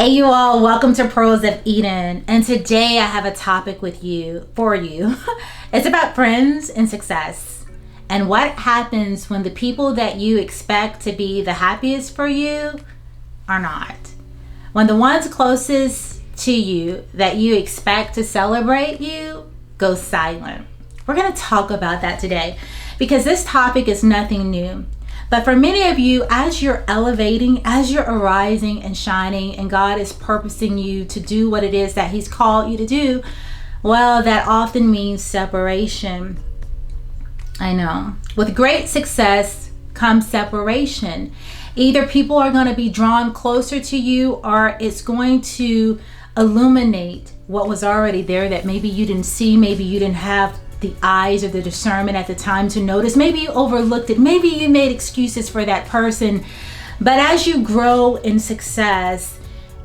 Hey you all, welcome to Pearls of Eden. And today I have a topic for you. It's about friends and success. And what happens when the people that you expect to be the happiest for you are not. When the ones closest to you that you expect to celebrate you go silent. We're going to talk about that today because this topic is nothing new. But for many of you, as you're elevating, as you're arising and shining, and God is purposing you to do what it is that He's called you to do, well, that often means separation. I know. With great success comes separation. Either people are going to be drawn closer to you, or it's going to illuminate what was already there that maybe you didn't see, maybe you didn't have the eyes or the discernment at the time to notice. Maybe you overlooked it. Maybe you made excuses for that person. But as you grow in success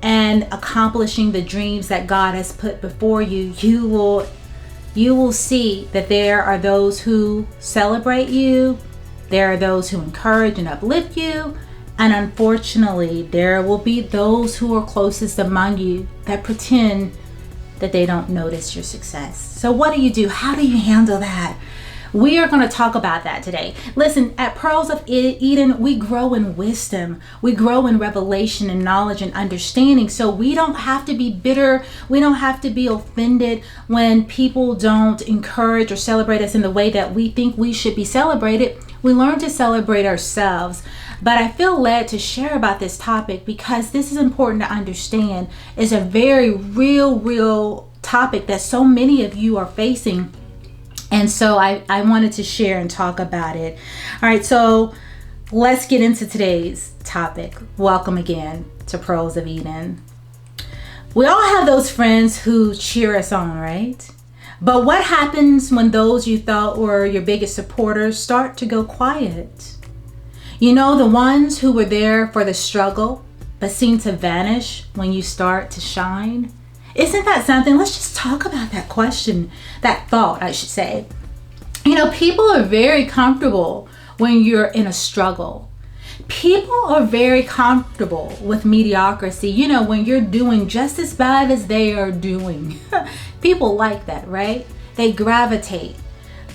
and accomplishing the dreams that God has put before you, you will see that there are those who celebrate you. There are those who encourage and uplift you. And unfortunately, there will be those who are closest among you that pretend that they don't notice your success. So what do? How do you handle that? We are going to talk about that today. Listen, at Pearls of Eden, we grow in wisdom. We grow in revelation and knowledge and understanding. So we don't have to be bitter. We don't have to be offended when people don't encourage or celebrate us in the way that we think we should be celebrated. We learn to celebrate ourselves. But I feel led to share about this topic because this is important to understand. It's a very real topic that so many of you are facing. And so I wanted to share and talk about it. All right, so let's get into today's topic. Welcome again to Pearls of Eden. We all have those friends who cheer us on, right? But what happens when those you thought were your biggest supporters start to go quiet? You know, the ones who were there for the struggle but seem to vanish when you start to shine. Isn't that something? Let's just talk about that question, that thought, I should say. You know, people are very comfortable when you're in a struggle. People are very comfortable with mediocrity. You know, when you're doing just as bad as they are doing. People like that, right? They gravitate.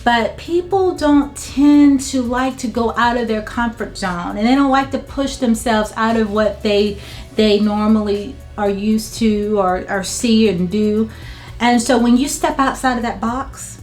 But people don't tend to like to go out of their comfort zone, and they don't like to push themselves out of what they normally are used to or see and do. And so when you step outside of that box,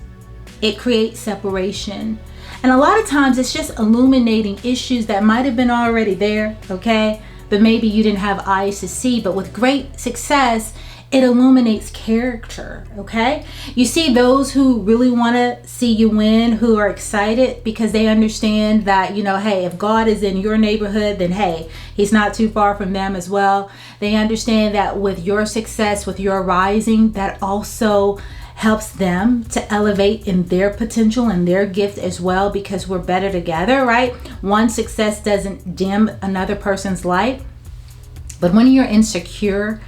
it creates separation. And a lot of times it's just illuminating issues that might have been already there, okay? But maybe you didn't have eyes to see. But with great success, it illuminates character, okay? You see those who really want to see you win, who are excited because they understand that, you know, hey, if God is in your neighborhood, then hey, He's not too far from them as well. They understand that with your success, with your rising, that also helps them to elevate in their potential and their gift as well, because we're better together, right? One success doesn't dim another person's light. But when you're insecure,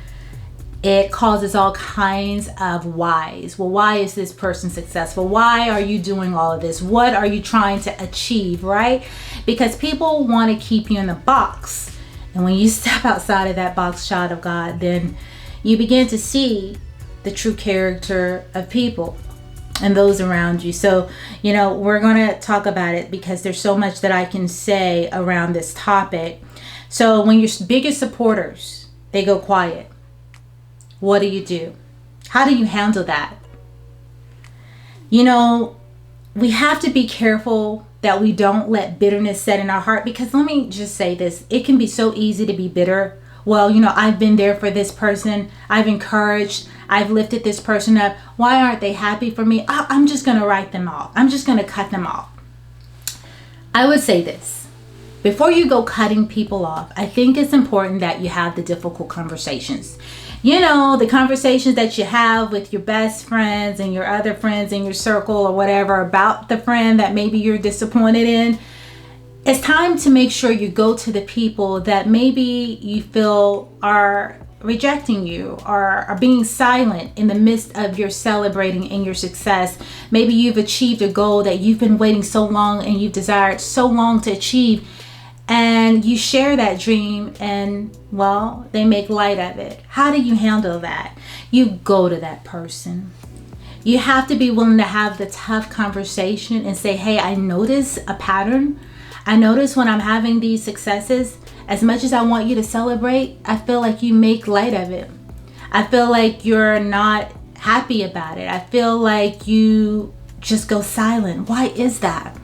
it causes all kinds of whys. Well, why is this person successful? Why are you doing all of this? What are you trying to achieve, right? Because people want to keep you in the box. And when you step outside of that box, child of God, then you begin to see the true character of people and those around you. So, you know, we're going to talk about it because there's so much that I can say around this topic. So when your biggest supporters, they go quiet, what do? How do you handle that? You know, we have to be careful that we don't let bitterness set in our heart, because let me just say this, it can be so easy to be bitter. Well, you know, I've been there for this person. I've encouraged, I've lifted this person up. Why aren't they happy for me? I'm just going to write them off. I'm just going to cut them off. I would say this. Before you go cutting people off, I think it's important that you have the difficult conversations. You know, the conversations that you have with your best friends and your other friends in your circle or whatever about the friend that maybe you're disappointed in. It's time to make sure you go to the people that maybe you feel are rejecting you or are being silent in the midst of your celebrating and your success. Maybe you've achieved a goal that you've been waiting so long and you've desired so long to achieve. and you share that dream and, well, they make light of it. How do you handle that? You go to that person. You have to be willing to have the tough conversation and say, hey, I notice a pattern. I notice when I'm having these successes, as much as I want you to celebrate, I feel like you make light of it. I feel like you're not happy about it. I feel like you just go silent. Why is that?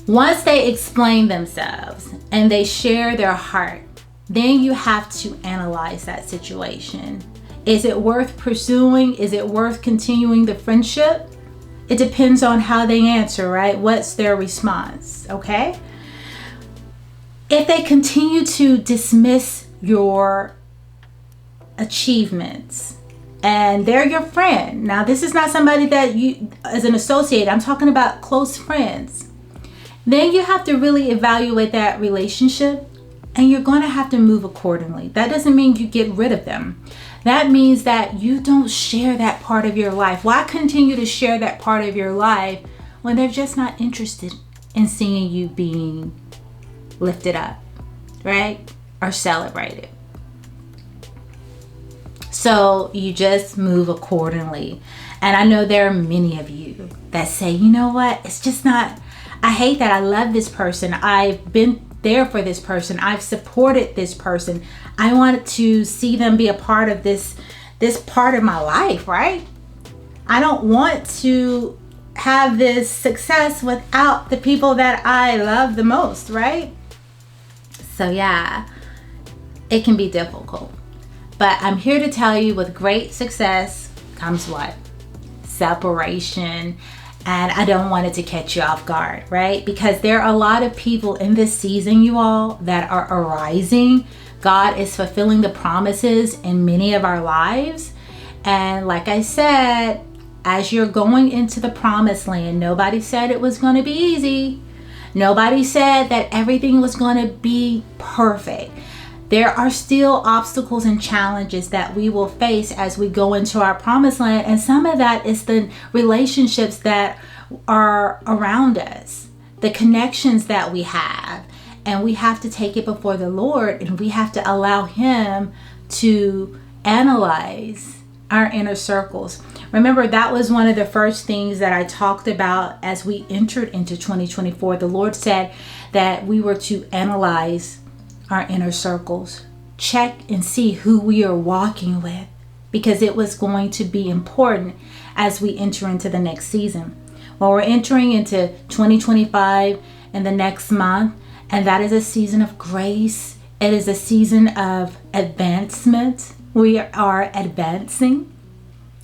Once they explain themselves and they share their heart, then you have to analyze that situation. Is it worth pursuing? Is it worth continuing the friendship? It depends on how they answer, right? What's their response, okay? If they continue to dismiss your achievements and they're your friend, now this is not somebody that you, as an associate, I'm talking about close friends, then you have to really evaluate that relationship and you're going to have to move accordingly. That doesn't mean you get rid of them. That means that you don't share that part of your life. Why continue to share that part of your life when they're just not interested in seeing you being lifted up, right? Or celebrated. So you just move accordingly. And I know there are many of you that say, you know what? It's just not, I hate that. I love this person. I've been there for this person. I've supported this person. I want to see them be a part of this part of my life, right? I don't want to have this success without the people that I love the most, right? So yeah, it can be difficult. But I'm here to tell you, with great success comes what? Separation. And I don't want it to catch you off guard, right? Because there are a lot of people in this season, you all, that are arising. God is fulfilling the promises in many of our lives. And like I said, as you're going into the promised land, nobody said it was going to be easy. Nobody said that everything was going to be perfect. There are still obstacles and challenges that we will face as we go into our promised land. And some of that is the relationships that are around us, the connections that we have. And we have to take it before the Lord, and we have to allow Him to analyze our inner circles. Remember, that was one of the first things that I talked about as we entered into 2024. The Lord said that we were to analyze our inner circles, check and see who we are walking with, because it was going to be important as we enter into the next season. Well, we're entering into 2025 in the next month, and that is a season of grace. It is a season of advancement. We are advancing,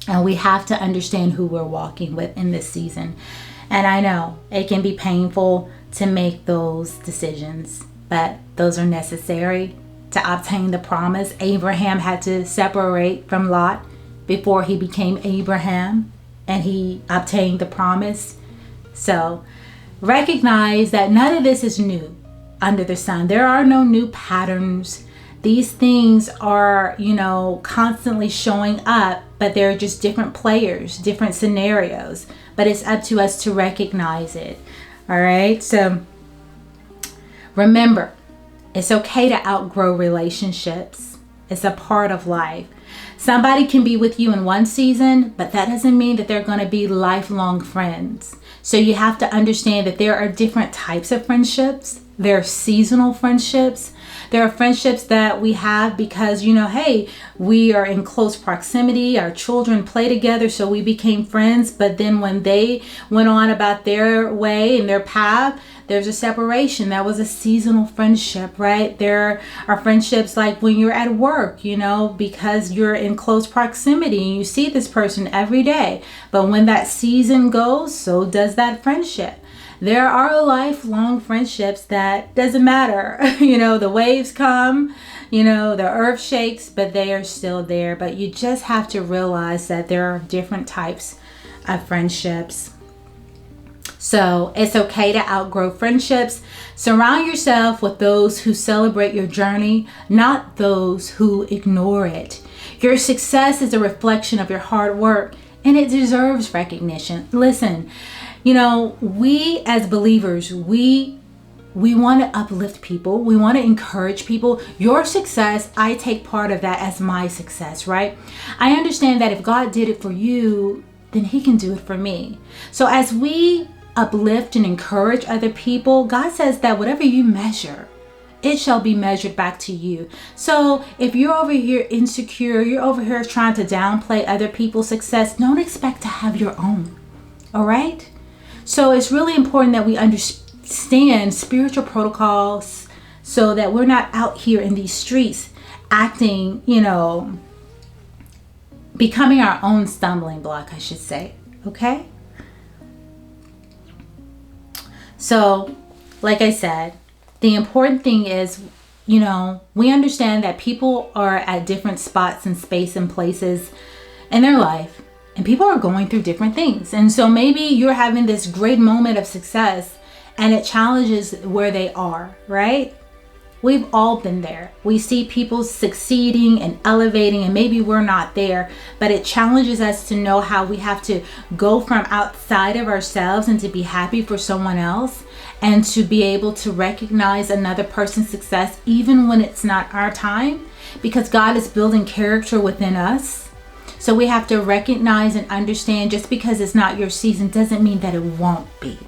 and we have to understand who we're walking with in this season. And I know it can be painful to make those decisions, but those are necessary to obtain the promise. Abraham had to separate from Lot before he became Abraham, and he obtained the promise. So recognize that none of this is new under the sun. There are no new patterns. These things are, constantly showing up, but they're just different players, different scenarios. But it's up to us to recognize it. All right. So remember, it's okay to outgrow relationships. It's a part of life. Somebody can be with you in one season, but that doesn't mean that they're going to be lifelong friends. So you have to understand that there are different types of friendships. There are seasonal friendships. There are friendships that we have because, hey, we are in close proximity. Our children play together, so we became friends. But then when they went on about their way and their path, there's a separation. That was a seasonal friendship, right? There are friendships like when you're at work, because you're in close proximity and you see this person every day. But when that season goes, so does that friendship. There are lifelong friendships that doesn't matter. The waves come, the earth shakes, but they are still there. But you just have to realize that there are different types of friendships. So it's okay to outgrow friendships. Surround yourself with those who celebrate your journey, not those who ignore it. Your success is a reflection of your hard work, and it deserves recognition. Listen, we as believers, we We want to uplift people. We want to encourage people. Your success, I take part of that as my success, right? I understand that if God did it for you, then he can do it for me. So as we uplift and encourage other people, God says that whatever you measure, it shall be measured back to you. So if you're over here insecure, you're over here trying to downplay other people's success, don't expect to have your own. All right? So it's really important that we understand spiritual protocols so that we're not out here in these streets acting, becoming our own stumbling block, I should say. Okay? So, like I said, the important thing is, we understand that people are at different spots and space and places in their life, and people are going through different things. And so maybe you're having this great moment of success and it challenges where they are, right? We've all been there. We see people succeeding and elevating, and maybe we're not there, but it challenges us to know how we have to go from outside of ourselves and to be happy for someone else, and to be able to recognize another person's success even when it's not our time, because God is building character within us. So we have to recognize and understand, just because it's not your season doesn't mean that it won't be.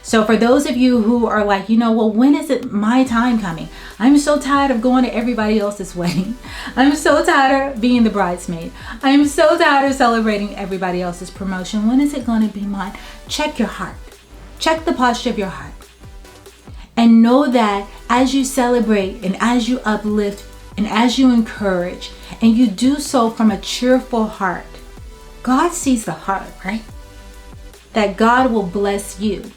So for those of you who are like, well, when is it my time coming? I'm so tired of going to everybody else's wedding. I'm so tired of being the bridesmaid. I'm so tired of celebrating everybody else's promotion. When is it going to be mine? Check your heart. Check the posture of your heart. And know that as you celebrate and as you uplift and as you encourage, and you do so from a cheerful heart, God sees the heart, right? That God will bless you.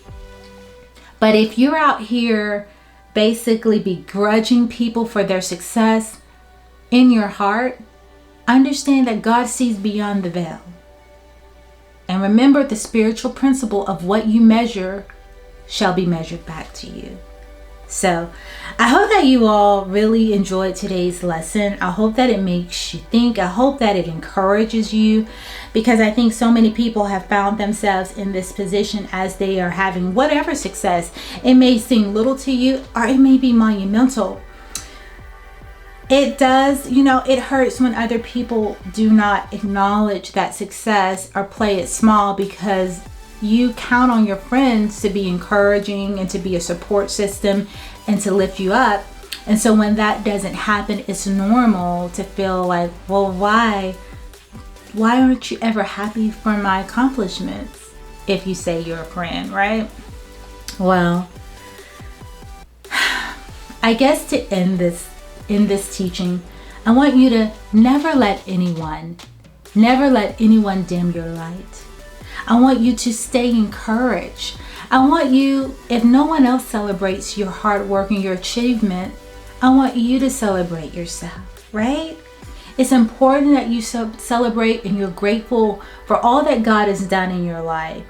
But if you're out here basically begrudging people for their success in your heart, understand that God sees beyond the veil. And remember the spiritual principle of what you measure shall be measured back to you. So I hope that you all really enjoyed today's lesson. I hope that it makes you think. I hope that it encourages you, because I think so many people have found themselves in this position as they are having whatever success. It may seem little to you, or it may be monumental. It does, it hurts when other people do not acknowledge that success or play it small, because you count on your friends to be encouraging and to be a support system and to lift you up. And so when that doesn't happen, it's normal to feel like, well, why aren't you ever happy for my accomplishments? If you say you're a friend, right? Well, I guess to end this teaching, I want you to never let anyone dim your light. I want you to stay encouraged. I want you, if no one else celebrates your hard work and your achievement, I want you to celebrate yourself, right? It's important that you celebrate and you're grateful for all that God has done in your life.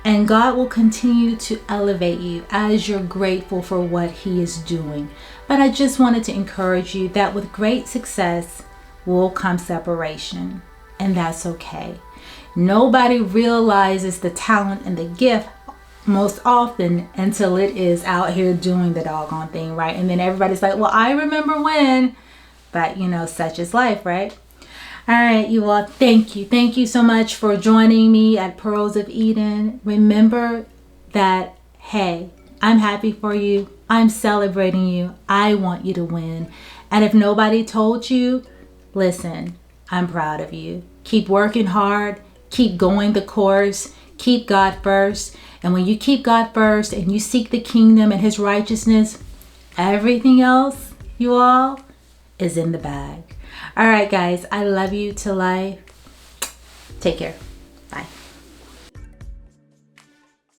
And God will continue to elevate you as you're grateful for what He is doing. But I just wanted to encourage you that with great success will come separation, and that's okay. Nobody realizes the talent and the gift most often until it is out here doing the doggone thing, right? And then everybody's like, well, I remember when, but such is life, right? All right, you all, thank you. Thank you so much for joining me at Pearls of Eden. Remember that, hey, I'm happy for you. I'm celebrating you. I want you to win. And if nobody told you, listen, I'm proud of you. Keep working hard. Keep going the course. Keep God first. And when you keep God first and you seek the kingdom and His righteousness, everything else, you all, is in the bag. All right, guys, I love you to life. Take care.